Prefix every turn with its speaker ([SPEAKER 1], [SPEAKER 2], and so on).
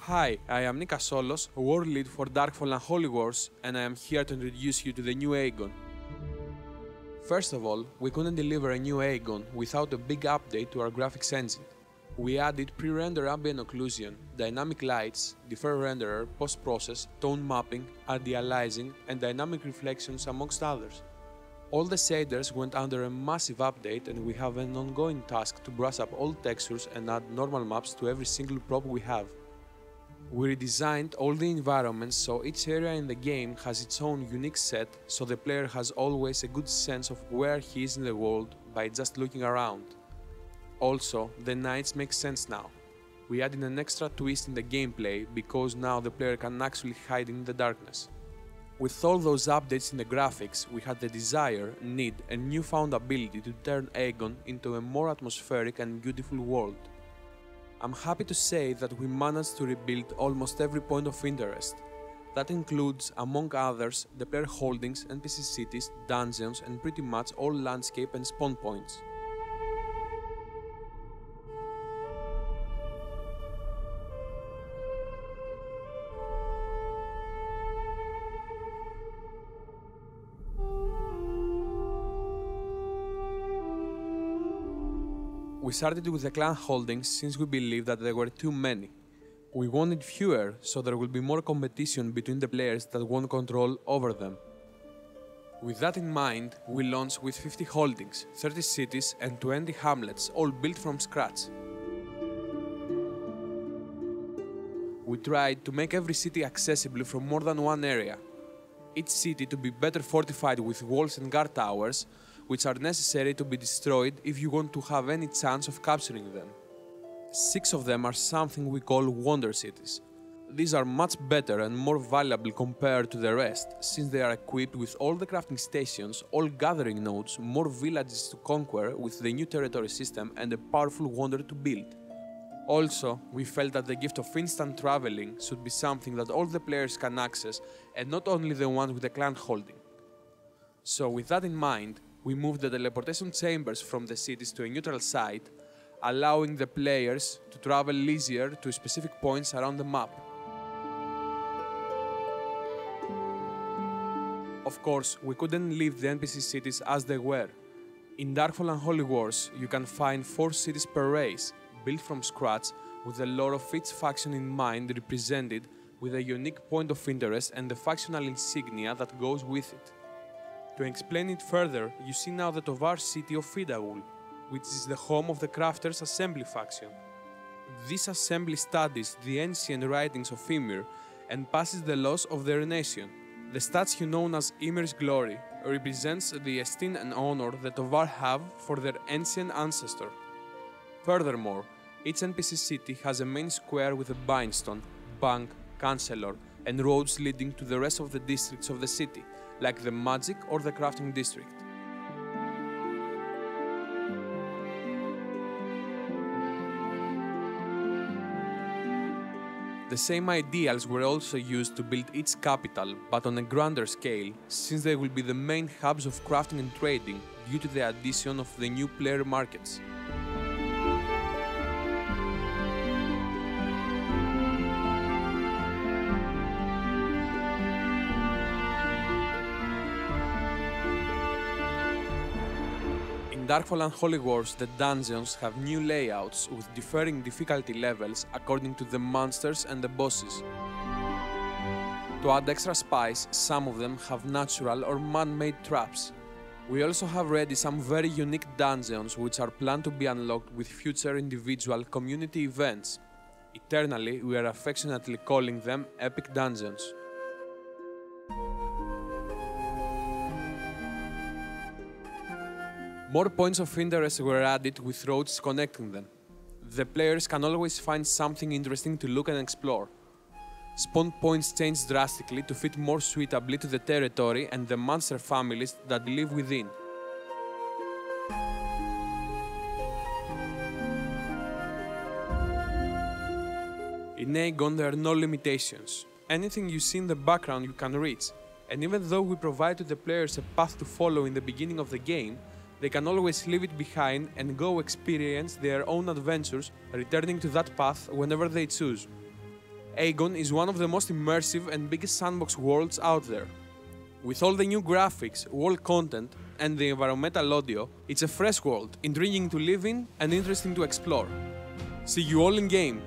[SPEAKER 1] Hi, I am Nika Solos, World Lead for Darkfall Unholy Wars, and I am here to introduce you to the new Agon. First of all, we couldn't deliver a new Agon without a big update to our graphics engine. We added pre-render ambient occlusion, dynamic lights, defer renderer, post-process, tone mapping, anti-aliasing, and dynamic reflections amongst others. All the shaders went under a massive update, and we have an ongoing task to brush up all textures and add normal maps to every single prop we have. We redesigned all the environments so each area in the game has its own unique set, so the player has always a good sense of where he is in the world by just looking around. Also, the nights make sense now. We added an extra twist in the gameplay because now the player can actually hide in the darkness. With all those updates in the graphics, we had the desire, need, and newfound ability to turn Agon into a more atmospheric and beautiful world. I'm happy to say that we managed to rebuild almost every point of interest. That includes, among others, the player holdings, NPC cities, dungeons, and pretty much all landscape and spawn points. We started with the clan holdings since we believed that there were too many. We wanted fewer, so there will be more competition between the players that want control over them. With that in mind, we launched with 50 holdings, 30 cities and 20 hamlets, all built from scratch. We tried to make every city accessible from more than one area. Each city to be better fortified with walls and guard towers, which are necessary to be destroyed if you want to have any chance of capturing them. 6 of them are something we call Wonder Cities. These are much better and more valuable compared to the rest, since they are equipped with all the crafting stations, all gathering nodes, more villages to conquer with the new territory system, and a powerful wonder to build. Also, we felt that the gift of instant traveling should be something that all the players can access, and not only the ones with the clan holding. So with that in mind, we moved the teleportation chambers from the cities to a neutral site, allowing the players to travel easier to specific points around the map. Of course, we couldn't leave the NPC cities as they were. In Darkfall Unholy Wars, you can find 4 cities per race, built from scratch, with the lore of each faction in mind represented with a unique point of interest and the factional insignia that goes with it. To explain it further, you see now the Tovar city of Fidaul, which is the home of the Crafters Assembly faction. This assembly studies the ancient writings of Ymir and passes the laws of their nation. The statue known as Ymir's Glory represents the esteem and honor the Tovar have for their ancient ancestor. Furthermore, each NPC city has a main square with a bindstone, bank, chancellor, and roads leading to the rest of the districts of the city, like the Magic or the Crafting District. The same ideals were also used to build each capital, but on a grander scale, since they will be the main hubs of crafting and trading due to the addition of the new player markets. In Darkfall Unholy Wars, the dungeons have new layouts with differing difficulty levels according to the monsters and the bosses. To add extra spice, some of them have natural or man-made traps. We also have ready some very unique dungeons which are planned to be unlocked with future individual community events. Eternally, we are affectionately calling them Epic Dungeons. More points of interest were added with roads connecting them. The players can always find something interesting to look and explore. Spawn points changed drastically to fit more suitably to the territory and the monster families that live within. In Agon there are no limitations. Anything you see in the background you can reach, and even though we provide to the players a path to follow in the beginning of the game, they can always leave it behind and go experience their own adventures, returning to that path whenever they choose. Agon is one of the most immersive and biggest sandbox worlds out there. With all the new graphics, world content, and the environmental audio, it's a fresh world, intriguing to live in and interesting to explore. See you all in game!